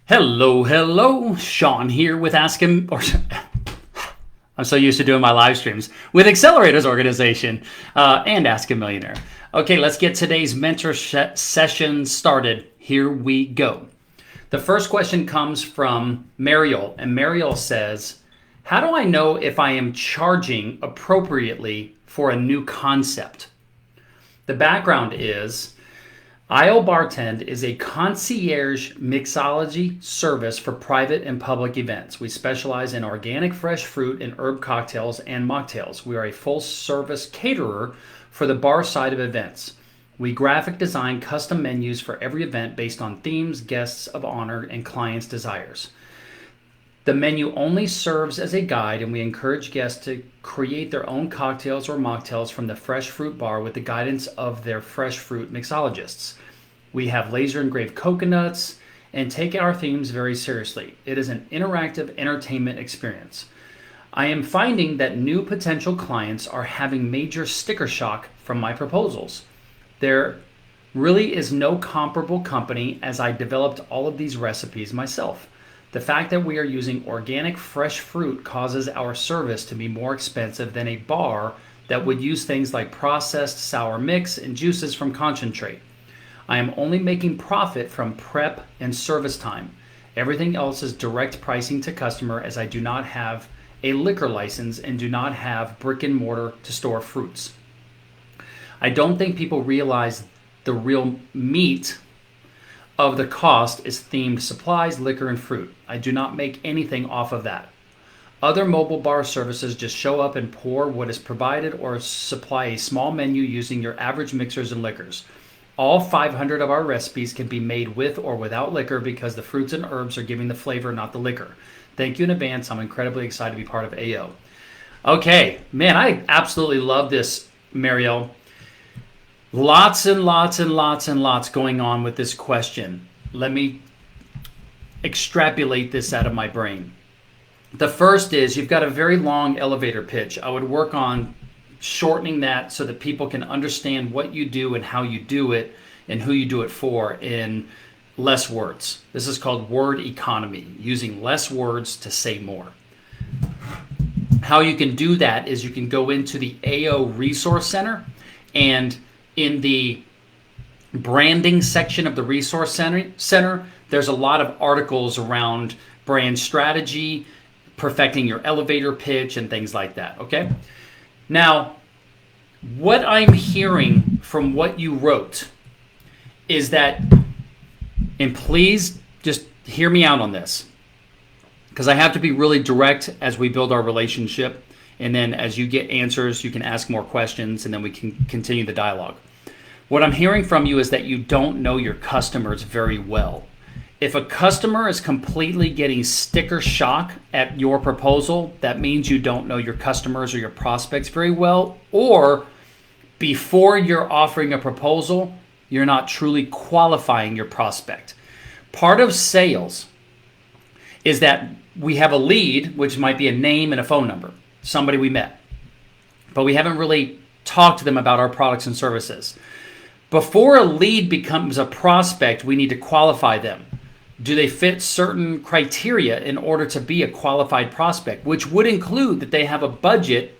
Hello, Shawn here with Ask Him, or I'm so used to doing my live streams with Accelerators Organization and Ask a Millionaire. Okay, let's get today's mentor session started. Here we go. The first question comes from Mariel, and Mariel says, how do I know if I am charging appropriately for a new concept? The background is, IO Bartend is a concierge mixology service for private and public events. We specialize in organic fresh fruit and herb cocktails and mocktails. We are a full-service caterer for the bar side of events. We graphic design custom menus for every event based on themes, guests of honor, and clients' desires. The menu only serves as a guide, and we encourage guests to create their own cocktails or mocktails from the fresh fruit bar with the guidance of their fresh fruit mixologists. We have laser engraved coconuts and take our themes very seriously. It is an interactive entertainment experience. I am finding that new potential clients are having major sticker shock from my proposals. There really is no comparable company, as I developed all of these recipes myself. The fact that we are using organic fresh fruit causes our service to be more expensive than a bar that would use things like processed sour mix and juices from concentrate. I am only making profit from prep and service time. Everything else is direct pricing to customer, as I do not have a liquor license and do not have brick and mortar to store fruits. I don't think people realize the real meat of the cost is themed supplies, liquor, and fruit. I do not make anything off of that. Other mobile bar services just show up and pour what is provided or supply a small menu using your average mixers and liquors. All 500 of our recipes can be made with or without liquor because the fruits and herbs are giving the flavor, not the liquor. Thank you in advance. I'm incredibly excited to be part of AO. Okay, man, I absolutely love this, Mariel. Lots and lots going on with this question. Let me extrapolate this out of my brain. The first is, you've got a very long elevator pitch. I would work on shortening that so that people can understand what you do and how you do it and who you do it for in less words. This is called word economy, using less words to say more. How you can do that is you can go into the AO Resource Center, and in the branding section of the Resource Center, there's a lot of articles around brand strategy, perfecting your elevator pitch, and things like that, okay? Now, what I'm hearing from what you wrote is that, and please just hear me out on this, because I have to be really direct as we build our relationship. And then as you get answers, you can ask more questions, and then we can continue the dialogue. What I'm hearing from you is that you don't know your customers very well. If a customer is completely getting sticker shock at your proposal, that means you don't know your customers or your prospects very well, or before you're offering a proposal, you're not truly qualifying your prospect. Part of sales is that we have a lead, which might be a name and a phone number, somebody we met, but we haven't really talked to them about our products and services. Before a lead becomes a prospect, we need to qualify them. Do they fit certain criteria in order to be a qualified prospect, which would include that they have a budget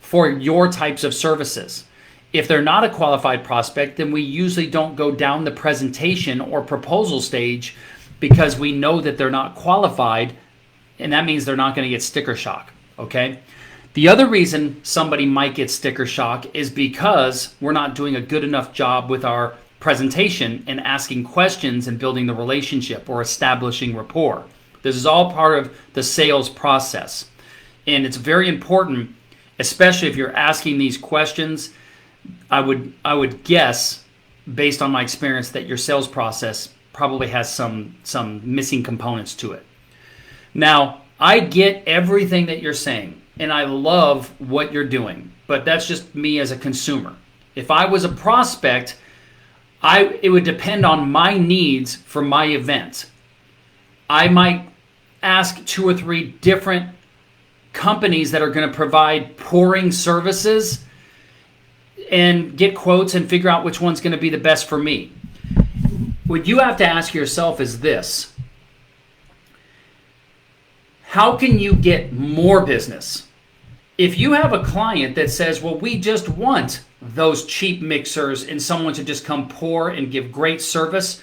for your types of services? If they're not a qualified prospect, then we usually don't go down the presentation or proposal stage, because we know that they're not qualified, and that means they're not going to get sticker shock, okay? The other reason somebody might get sticker shock is because we're not doing a good enough job with our presentation and asking questions and building the relationship or establishing rapport. This is all part of the sales process. And it's very important, especially if you're asking these questions. I would guess, based on my experience, that your sales process probably has some missing components to it. Now, I get everything that you're saying, and I love what you're doing, but that's just me as a consumer. If I was a prospect, it would depend on my needs for my event. I might ask 2 or 3 different companies that are going to provide pouring services and get quotes and figure out which one's going to be the best for me. What you have to ask yourself is this: how can you get more business? If you have a client that says, well, we just want those cheap mixers and someone to just come pour and give great service,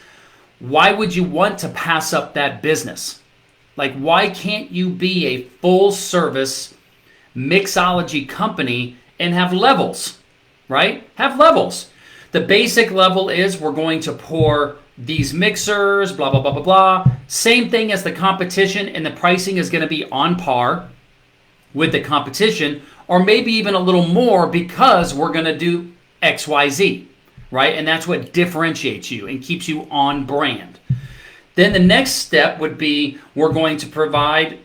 why would you want to pass up that business? Like, why can't you be a full service mixology company and have levels, right? Have levels. The basic level is we're going to pour these mixers, blah, blah, blah, blah, blah. Same thing as the competition, and the pricing is going to be on par with the competition, or maybe even a little more because we're going to do XYZ, right? And that's what differentiates you and keeps you on brand. Then the next step would be we're going to provide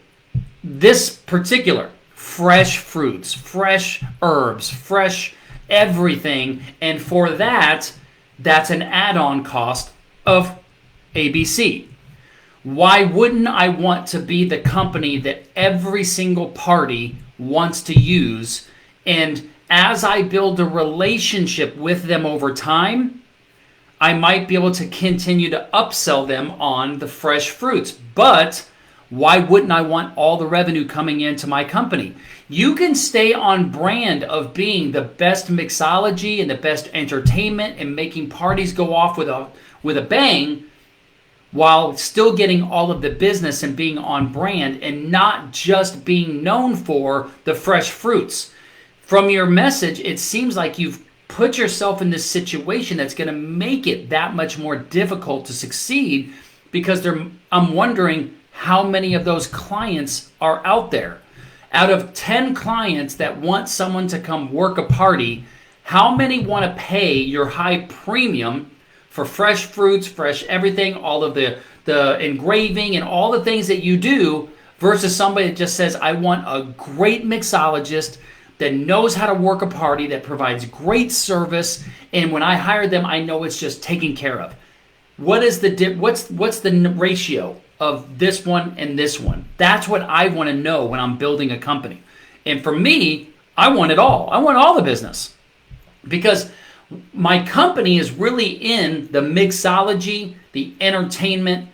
this particular fresh fruits, fresh herbs, fresh everything. And for that, that's an add-on cost of ABC. Why wouldn't I want to be the company that every single party wants to use? And as I build a relationship with them over time, I might be able to continue to upsell them on the fresh fruits. But why wouldn't I want all the revenue coming into my company? You can stay on brand of being the best mixology and the best entertainment and making parties go off with a bang, while still getting all of the business and being on brand and not just being known for the fresh fruits. From your message, it seems like you've put yourself in this situation that's going to make it that much more difficult to succeed, because I'm wondering how many of those clients are out there. Out of 10 clients that want someone to come work a party, how many want to pay your high premium for fresh fruits, fresh everything, all of the engraving and all the things that you do, versus somebody that just says, I want a great mixologist that knows how to work a party, that provides great service, and when I hire them, I know it's just taken care of. What's the ratio of this one and this one? That's what I want to know when I'm building a company. And for me, I want it all. I want all the business, because my company is really in the mixology, the entertainment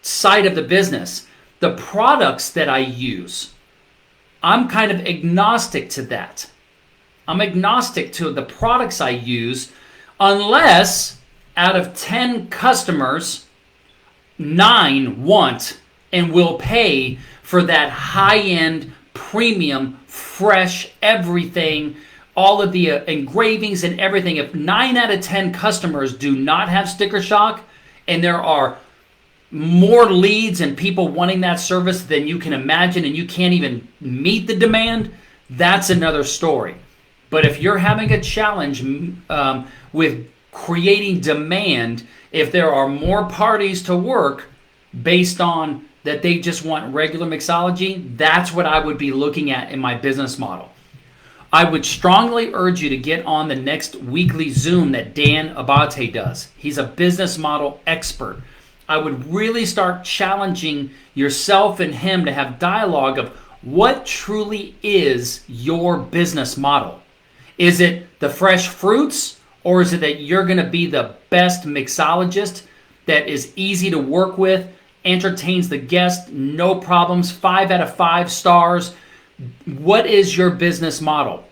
side of the business. The products that I use, I'm kind of agnostic to that. I'm agnostic to the products I use, unless out of 10 customers, 9 want and will pay for that high-end, premium, fresh, everything, all of the engravings and everything. If 9 out of 10 customers do not have sticker shock, and there are more leads and people wanting that service than you can imagine, and you can't even meet the demand, that's another story. But if you're having a challenge with creating demand, if there are more parties to work based on that they just want regular mixology, that's what I would be looking at in my business model. I would strongly urge you to get on the next weekly Zoom that Dan Abate does. He's a business model expert. I would really start challenging yourself and him to have dialogue of what truly is your business model. Is it the fresh fruits, or is it that you're going to be the best mixologist that is easy to work with, entertains the guest, no problems, 5 out of 5 stars? What is your business model?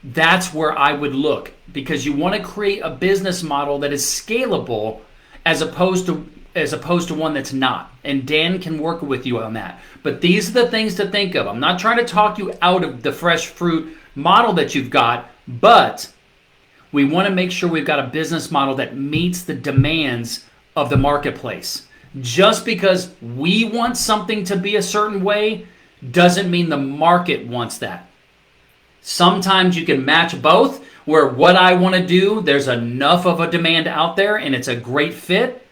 That's where I would look, because you want to create a business model that is scalable as opposed to one that's not. And Dan can work with you on that. But these are the things to think of. I'm not trying to talk you out of the fresh fruit model that you've got, but we want to make sure we've got a business model that meets the demands of the marketplace. Just because we want something to be a certain way doesn't mean the market wants that. Sometimes you can match both, where what I want to do, there's enough of a demand out there and it's a great fit.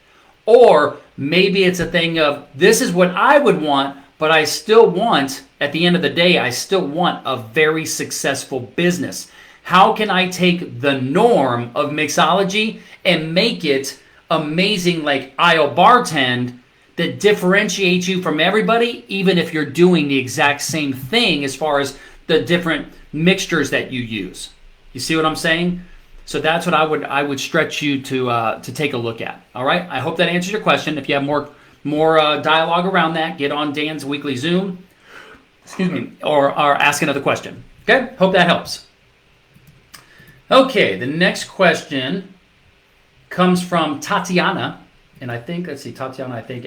Or maybe it's a thing of, this is what I would want, but I still want, at the end of the day, I still want a very successful business. How can I take the norm of mixology and make it amazing, like aisle bartend, that differentiates you from everybody, even if you're doing the exact same thing as far as the different mixtures that you use? You see what I'm saying? So that's what I would stretch you to take a look at. All right. I hope that answers your question. If you have more dialogue around that, get on Dan's weekly Zoom. Excuse me. or ask another question. Okay, hope that helps. Okay, the next question comes from Tatiana, and I think, let's see, Tatiana, I think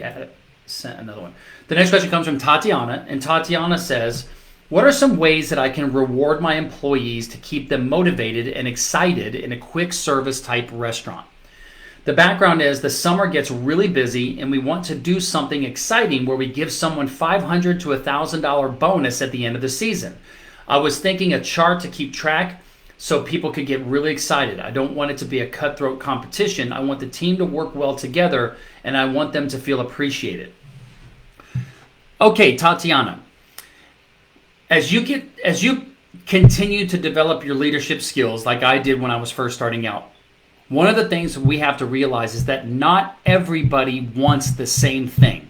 sent another one. The next question comes from Tatiana, and Tatiana says, what are some ways that I can reward my employees to keep them motivated and excited in a quick service type restaurant? The background is the summer gets really busy and we want to do something exciting where we give someone $500 to $1,000 bonus at the end of the season. I was thinking a chart to keep track so people could get really excited. I don't want it to be a cutthroat competition. I want the team to work well together and I want them to feel appreciated. Okay, Tatiana, as you continue to develop your leadership skills like I did when I was first starting out, one of the things we have to realize is that not everybody wants the same thing.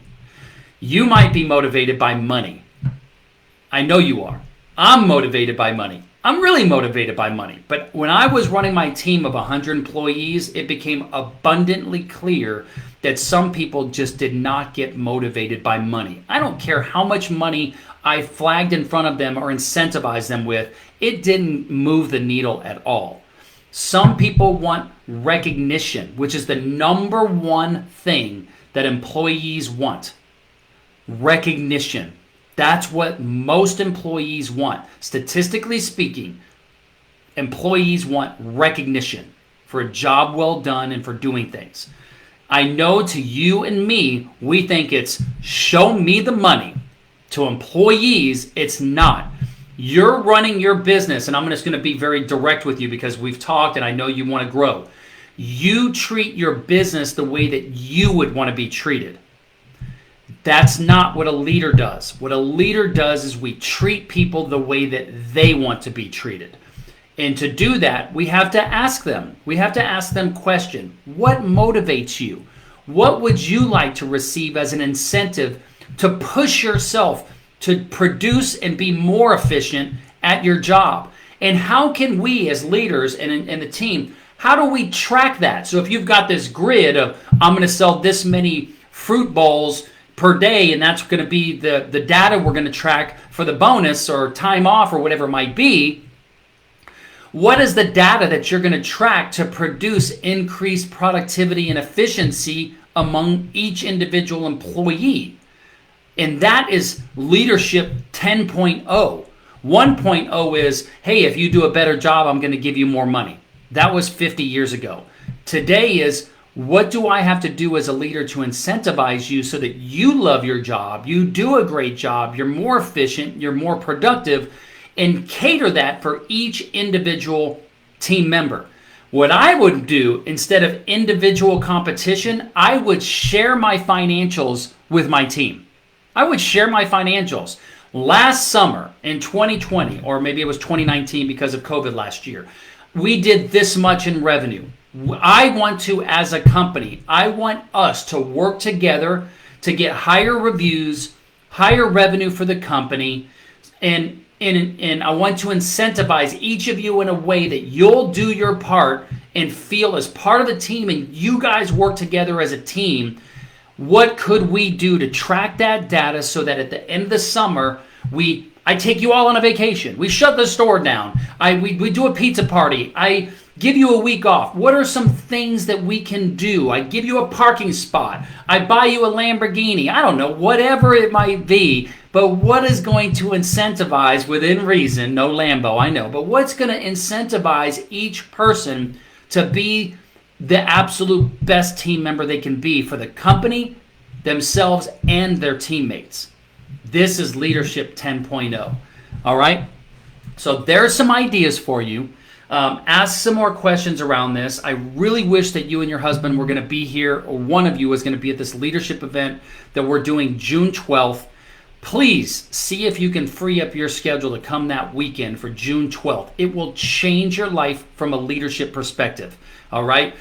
You might be motivated by money. I know you are. I'm motivated by money. I'm really motivated by money. But when I was running my team of 100 employees, it became abundantly clear that some people just did not get motivated by money. I don't care how much money I flagged in front of them or incentivized them with, it didn't move the needle at all. Some people want recognition, which is the number one thing that employees want. Recognition. That's what most employees want. Statistically speaking, employees want recognition for a job well done and for doing things. I know to you and me, we think it's show me the money. To employees, it's not. You're running your business, and I'm just going to be very direct with you because we've talked and I know you want to grow. You treat your business the way that you would want to be treated. That's not what a leader does. What a leader does is we treat people the way that they want to be treated. And to do that, we have to ask them. We have to ask them question. What motivates you? What would you like to receive as an incentive to push yourself to produce and be more efficient at your job? And how can we as leaders and the team, how do we track that? So if you've got this grid of I'm going to sell this many fruit bowls per day, and that's going to be the data we're going to track for the bonus or time off or whatever it might be, what is the data that you're going to track to produce increased productivity and efficiency among each individual employee? And that is leadership 10.0. 1.0 is, hey, if you do a better job, I'm going to give you more money. That was 50 years ago. Today is, what do I have to do as a leader to incentivize you so that you love your job, you do a great job, you're more efficient, you're more productive, and cater that for each individual team member. What I would do instead of individual competition, I would share my financials with my team. I would share my financials. Last summer in 2020, or maybe it was 2019 because of COVID last year, we did this much in revenue. I want to, as a company, I want us to work together to get higher reviews, higher revenue for the company, and I want to incentivize each of you in a way that you'll do your part and feel as part of the team and you guys work together as a team. What could we do to track that data so that at the end of the summer, I take you all on a vacation. We shut the store down. We do a pizza party. I give you a week off. What are some things that we can do? I give you a parking spot. I buy you a Lamborghini. I don't know, whatever it might be. But what is going to incentivize, within reason, no Lambo, I know, but what's going to incentivize each person to be the absolute best team member they can be for the company, themselves, and their teammates? This is Leadership 10.0. All right? So there's some ideas for you. Ask some more questions around this. I really wish that you and your husband were going to be here, or one of you was going to be at this leadership event that we're doing June 12th. Please see if you can free up your schedule to come that weekend for June 12th. It will change your life from a leadership perspective. All right?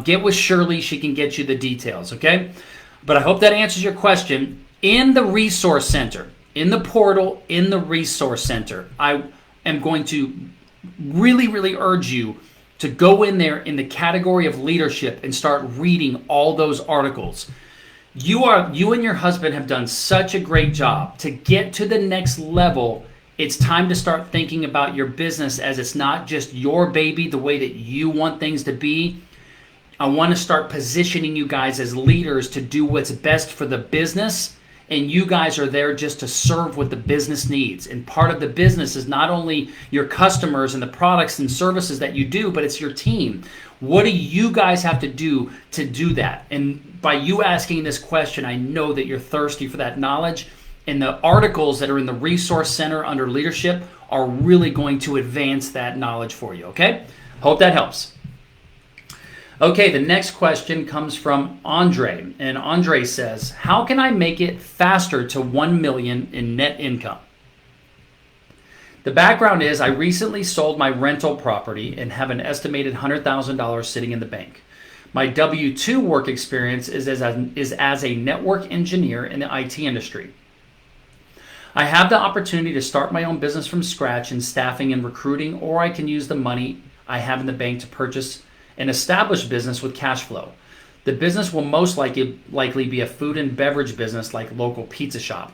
Get with Shirley. She can get you the details, okay? But I hope that answers your question. In the Resource Center, in the portal, in the Resource Center, I am going to really, really urge you to go in there in the category of leadership and start reading all those articles. You and your husband have done such a great job to get to the next level. It's time to start thinking about your business as it's not just your baby, the way that you want things to be. I want to start positioning you guys as leaders to do what's best for the business, and you guys are there just to serve what the business needs. And part of the business is not only your customers and the products and services that you do, but it's your team. What do you guys have to do that? And by you asking this question, I know that you're thirsty for that knowledge, and the articles that are in the Resource Center under leadership are really going to advance that knowledge for you, okay? Hope that helps. Okay, the next question comes from Andre, and Andre says, how can I make it faster to 1 million in net income? The background is I recently sold my rental property and have an estimated $100,000 sitting in the bank. My W-2 work experience is as a network engineer in the IT industry. I have the opportunity to start my own business from scratch in staffing and recruiting, or I can use the money I have in the bank to purchase an established business with cash flow. The business will most likely be a food and beverage business like local pizza shop.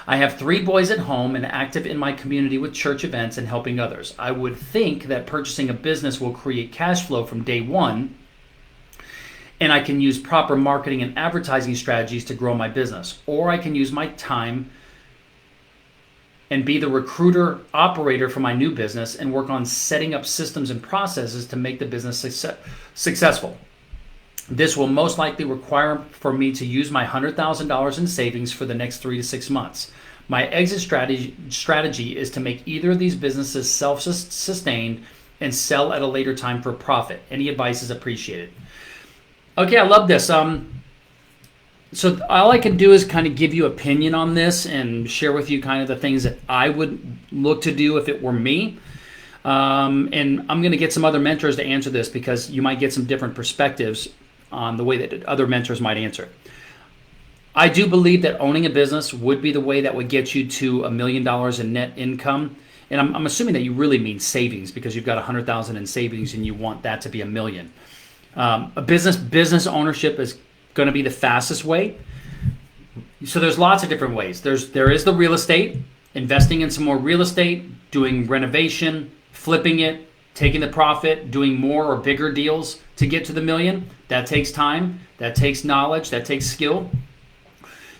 I have 3 boys at home and active in my community with church events and helping others. I would think that purchasing a business will create cash flow from day one, and I can use proper marketing and advertising strategies to grow my business. Or I can use my time and be the recruiter operator for my new business and work on setting up systems and processes to make the business successful. This will most likely require for me to use my $100,000 in savings for the next 3 to 6 months. My exit strategy is to make either of these businesses self-sustained and sell at a later time for profit. Any advice is appreciated. Okay, I love this. So all I can do is kind of give you opinion on this and share with you kind of the things that I would look to do if it were me. And I'm going to get some other mentors to answer this because you might get some different perspectives on the way that other mentors might answer it. I do believe that owning a business would be the way that would get you to $1 million in net income. And I'm assuming that you really mean savings because you've got $100,000 in savings and you want that to be $1 million. A business ownership is going to be the fastest way. So there's lots of different ways. There is the real estate, investing in some more real estate, doing renovation, flipping it, taking the profit, doing more or bigger deals to get to the $1 million. That takes time, that takes knowledge, that takes skill.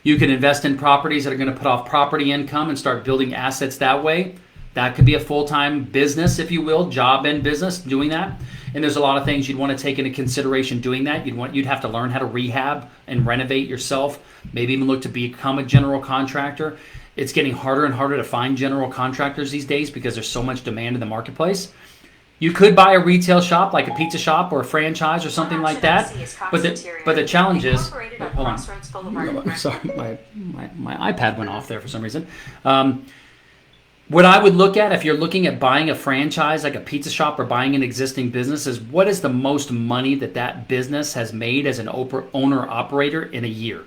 You can invest in properties that are going to put off property income and start building assets that way. That could be a full-time business, if you will, job and business doing that. And there's a lot of things you'd want to take into consideration doing that. You'd have to learn how to rehab and renovate yourself, maybe even look to become a general contractor. It's getting harder and harder to find general contractors these days because there's so much demand in the markepmarketplace. You could buy a retail shop like a pizza shop or a franchise or something like that. But the challenge is, hold on. Sorry, my iPad went off there for some reason. What I would look at if you're looking at buying a franchise like a pizza shop or buying an existing business is what is the most money that business has made as an owner-operator in a year.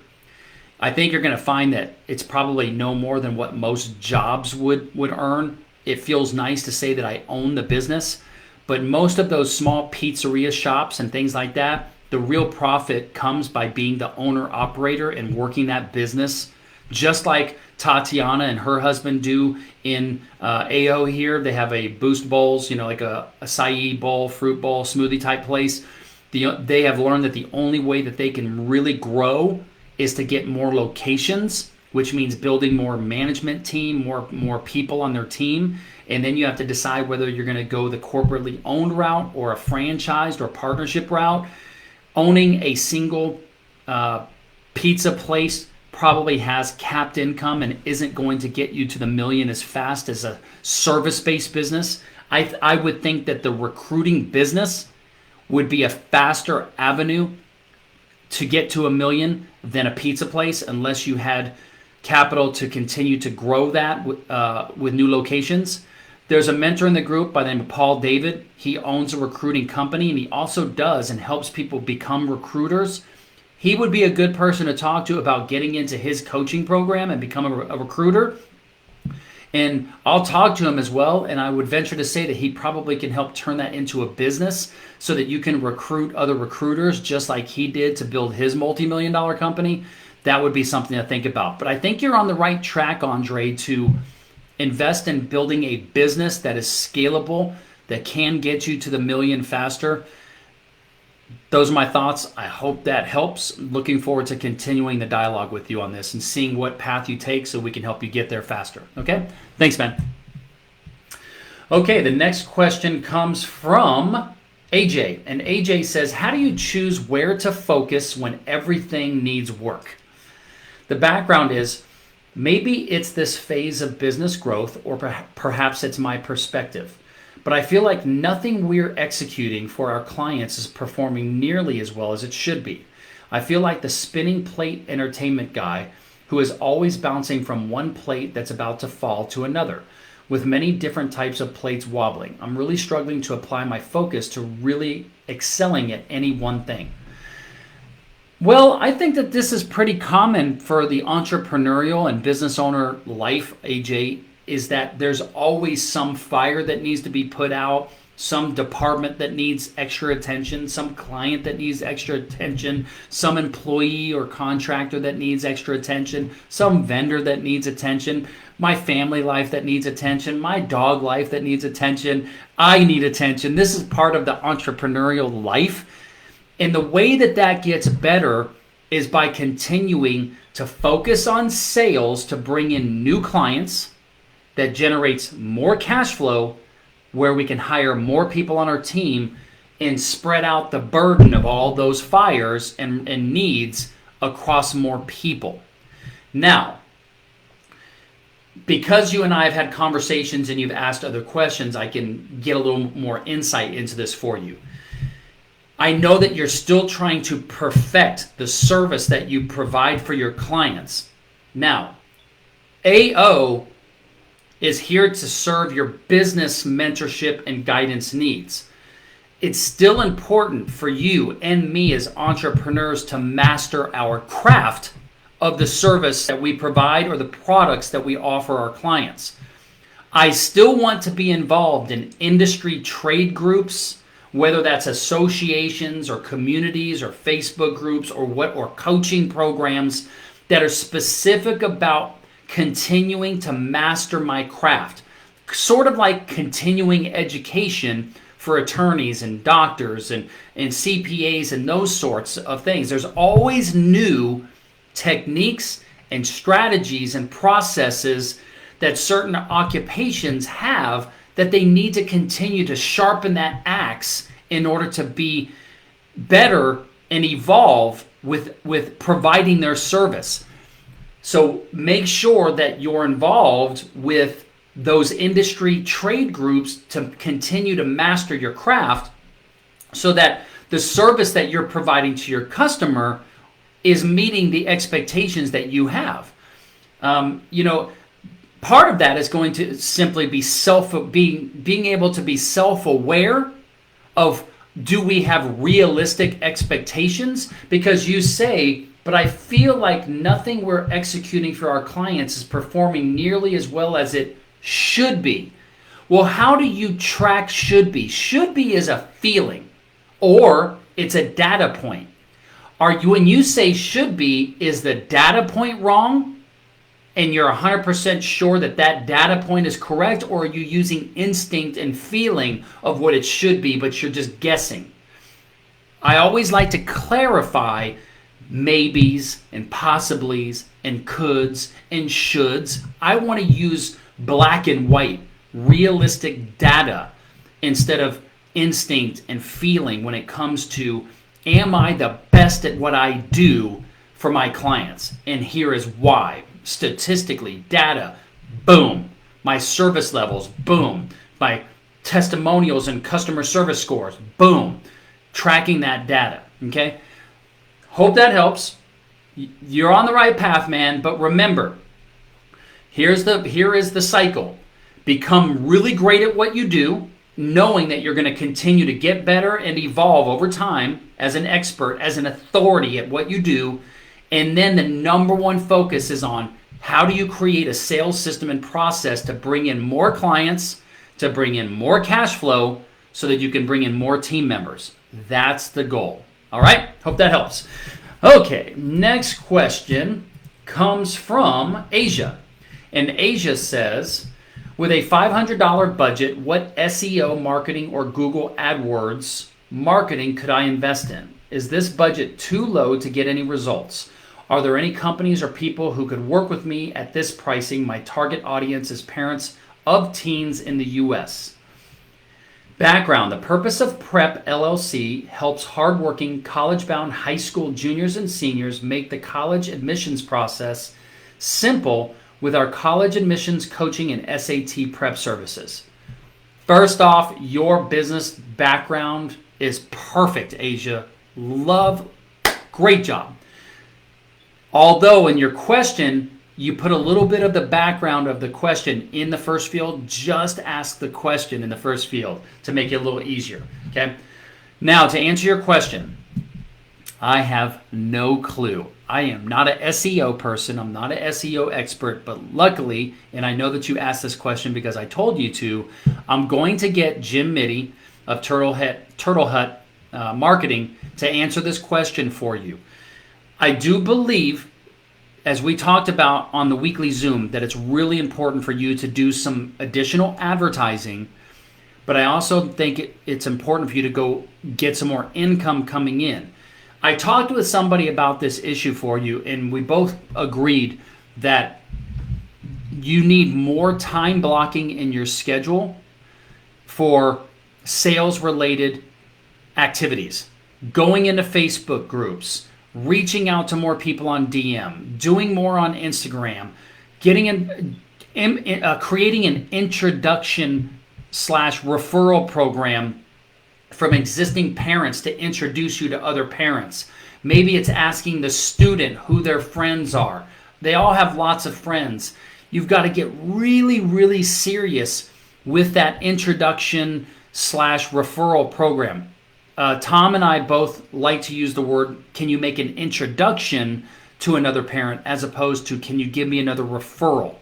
I think you're going to find that it's probably no more than what most jobs would earn. It feels nice to say that I own the business, but most of those small pizzeria shops and things like that, the real profit comes by being the owner-operator and working that business, just like Tatiana and her husband do in AO here. They have a Boost Bowls, like a acai bowl, fruit bowl, smoothie type place. They have learned that the only way that they can really grow is to get more locations, which means building more management team, more people on their team. And then you have to decide whether you're going to go the corporately owned route or a franchised or partnership route. Owning a single pizza place probably has capped income and isn't going to get you to the $1 million as fast as a service-based business. I would think that the recruiting business would be a faster avenue to get to $1 million than a pizza place unless you had capital to continue to grow that with new locations. There's a mentor in the group by the name of Paul David. He owns a recruiting company and he also does and helps people become recruiters. He would be a good person to talk to about getting into his coaching program and become a recruiter. And I'll talk to him as well, and I would venture to say that he probably can help turn that into a business so that you can recruit other recruiters just like he did to build his multi-million-dollar company. That would be something to think about. But I think you're on the right track, Andre, to invest in building a business that is scalable, that can get you to the million faster. Those are my thoughts. I hope that helps. Looking forward to continuing the dialogue with you on this and seeing what path you take so we can help you get there faster. Okay? Thanks, man. Okay, the next question comes from AJ. And AJ says, how do you choose where to focus when everything needs work? The background is, maybe it's this phase of business growth, or perhaps it's my perspective. But I feel like nothing we're executing for our clients is performing nearly as well as it should be. I feel like the spinning plate entertainment guy who is always bouncing from one plate that's about to fall to another, with many different types of plates wobbling. I'm really struggling to apply my focus to really excelling at any one thing. Well, I think that this is pretty common for the entrepreneurial and business owner life, AJ, is that there's always some fire that needs to be put out, some department that needs extra attention, some client that needs extra attention, some employee or contractor that needs extra attention, some vendor that needs attention, my family life that needs attention, my dog life that needs attention. I need attention. This is part of the entrepreneurial life. And the way that that gets better is by continuing to focus on sales to bring in new clients that generates more cash flow, where we can hire more people on our team and spread out the burden of all those fires and needs across more people. Now, because you and I have had conversations and you've asked other questions, I can get a little more insight into this for you. I know that you're still trying to perfect the service that you provide for your clients. Now, AO is here to serve your business mentorship and guidance needs. It's still important for you and me as entrepreneurs to master our craft of the service that we provide or the products that we offer our clients. I still want to be involved in industry trade groups, whether that's associations or communities or Facebook groups or coaching programs that are specific about continuing to master my craft, sort of like continuing education for attorneys and doctors and CPAs and those sorts of things. There's always new techniques and strategies and processes that certain occupations have that they need to continue to sharpen that axe in order to be better and evolve with providing their service. So make sure that you're involved with those industry trade groups to continue to master your craft so that the service that you're providing to your customer is meeting the expectations that you have. Part of that is going to simply be being able to be self-aware of, do we have realistic expectations? Because you say, but I feel like nothing we're executing for our clients is performing nearly as well as it should be. Well, how do you track should be? Should be is a feeling, or it's a data point. When you say should be, is the data point wrong? And you're 100% sure that that data point is correct, or are you using instinct and feeling of what it should be, but you're just guessing? I always like to clarify maybes and possiblies and coulds and shoulds. I want to use black and white, realistic data instead of instinct and feeling when it comes to, am I the best at what I do for my clients? And here is why. Statistically, data, boom. My service levels, boom. My testimonials and customer service scores, boom. Tracking that data, okay? Hope that helps. You're on the right path, man, but remember, here is the cycle. Become really great at what you do, knowing that you're going to continue to get better and evolve over time as an expert, as an authority at what you do. And then the number one focus is on How do you create a sales system and process to bring in more clients, to bring in more cash flow, so that you can bring in more team members? That's the goal. All right? Hope that helps. Okay, next question comes from Asia. And Asia says, with a $500 budget, what SEO marketing or Google AdWords marketing could I invest in? Is this budget too low to get any results? Are there any companies or people who could work with me at this pricing? My target audience is parents of teens in the US. Background: the purpose of Prep LLC helps hardworking college-bound high school juniors and seniors make the college admissions process simple with our college admissions coaching and SAT prep services. First off, your business background is perfect, Asia. Great job. Although in your question, you put a little bit of the background of the question in the first field, just ask the question in the first field to make it a little easier, okay? Now, to answer your question, I have no clue. I am not an SEO person. I'm not an SEO expert, but luckily, and I know that you asked this question because I told you to, I'm going to get Jim Mitty of Turtle Hut Marketing to answer this question for you. I do believe, as we talked about on the weekly Zoom, that it's really important for you to do some additional advertising, but I also think it's important for you to go get some more income coming in. I talked with somebody about this issue for you, and we both agreed that you need more time blocking in your schedule for sales-related activities, going into Facebook groups, reaching out to more people on DM, doing more on Instagram, creating an introduction / referral program from existing parents to introduce you to other parents. Maybe it's asking the student who their friends are. They all have lots of friends. You've got to get really, really serious with that introduction / referral program. Tom and I both like to use the word, can you make an introduction to another parent, as opposed to, can you give me another referral?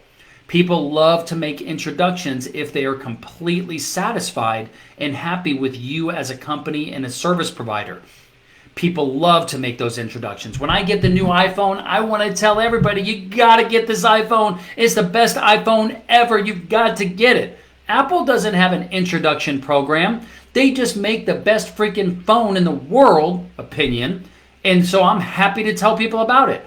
People love to make introductions if they are completely satisfied and happy with you as a company and a service provider. People love to make those introductions. When I get the new iPhone, I want to tell everybody, you got to get this iPhone. It's the best iPhone ever. You've got to get it. Apple doesn't have an introduction program. They just make the best freaking phone in the world, opinion. And so I'm happy to tell people about it.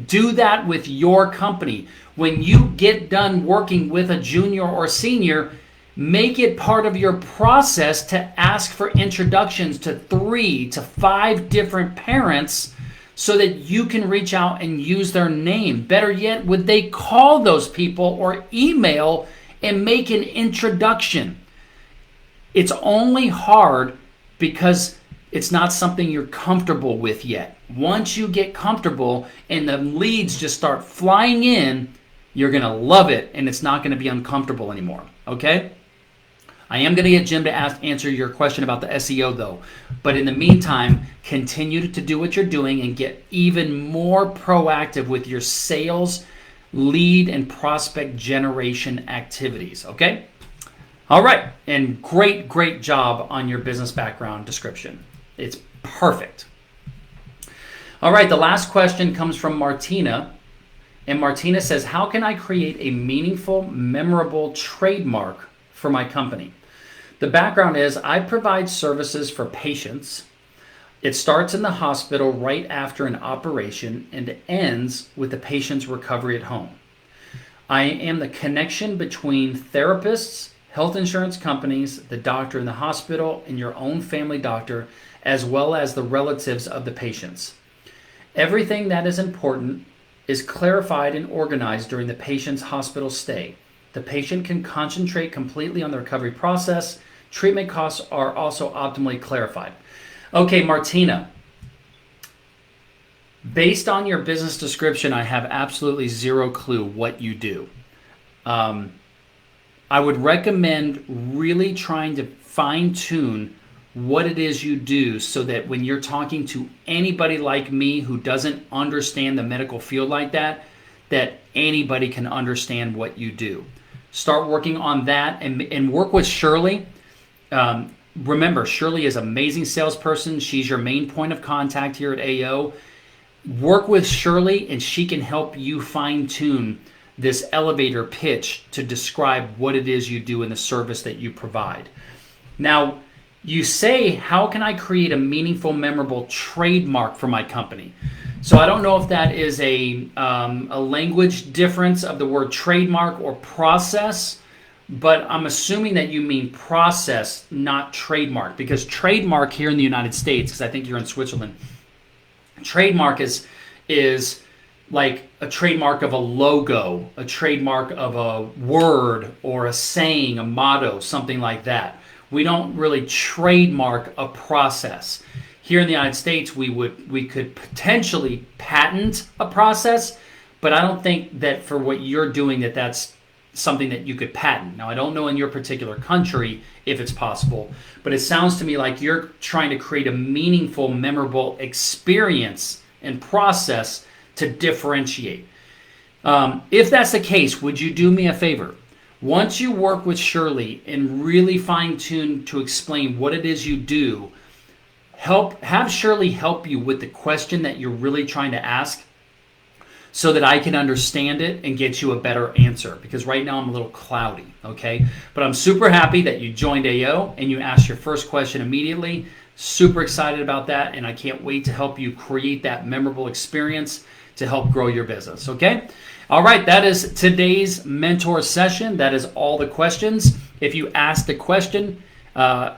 Do that with your company. When you get done working with a junior or senior, make it part of your process to ask for introductions to 3 to 5 different parents so that you can reach out and use their name. Better yet, would they call those people or email and make an introduction? It's only hard because it's not something you're comfortable with yet. Once you get comfortable and the leads just start flying in, you're going to love it, and it's not going to be uncomfortable anymore, okay? I am going to get Jim to answer your question about the SEO, though. But in the meantime, continue to do what you're doing and get even more proactive with your sales, lead, and prospect generation activities, okay? All right, and great job on your business background description. It's perfect. All right, the last question comes from Martina. And Martina says, how can I create a meaningful, memorable trademark for my company? The background is I provide services for patients. It starts in the hospital right after an operation and ends with the patient's recovery at home. I am the connection between therapists, health insurance companies, the doctor in the hospital, and your own family doctor, as well as the relatives of the patients. Everything that is important is clarified and organized during the patient's hospital stay. The patient can concentrate completely on the recovery process. Treatment costs are also optimally clarified. Okay, Martina, based on your business description, I have absolutely zero clue what you do. I would recommend really trying to fine-tune what it is you do so that when you're talking to anybody like me who doesn't understand the medical field like that, that anybody can understand what you do. Start working on that and work with Shirley. Remember, Shirley is an amazing salesperson. She's your main point of contact here at AO. Work with Shirley and she can help you fine-tune this elevator pitch to describe what it is you do and the service that you provide. Now, you say, how can I create a meaningful, memorable trademark for my company? So I don't know if that is a language difference of the word trademark or process, but I'm assuming that you mean process, not trademark, because trademark here in the United States, because I think you're in Switzerland, trademark is like a trademark of a logo, a trademark of a word or a saying, a motto, something like that. We don't really trademark a process. Here in the United States, we could potentially patent a process, but I don't think that for what you're doing that's something that you could patent. Now, I don't know in your particular country if it's possible, but it sounds to me like you're trying to create a meaningful, memorable experience and process to differentiate. If that's the case, would you do me a favor? Once you work with Shirley and really fine-tune to explain what it is you do, have Shirley help you with the question that you're really trying to ask so that I can understand it and get you a better answer, because right now I'm a little cloudy, okay? But I'm super happy that you joined AO and you asked your first question immediately. Super excited about that, and I can't wait to help you create that memorable experience to help grow your business, okay? All right, that is today's mentor session. That is all the questions. If you asked a question,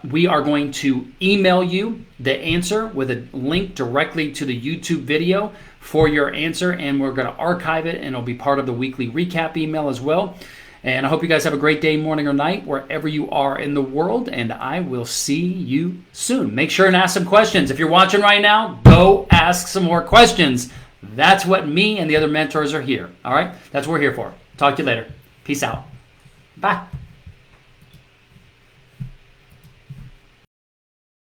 we are going to email you the answer with a link directly to the YouTube video for your answer, and we're going to archive it, and it'll be part of the weekly recap email as well. And I hope you guys have a great day, morning, or night, wherever you are in the world, and I will see you soon. Make sure and ask some questions. If you're watching right now, go ask some more questions. That's what me and the other mentors are here. All right? That's what we're here for. Talk to you later. Peace out. Bye.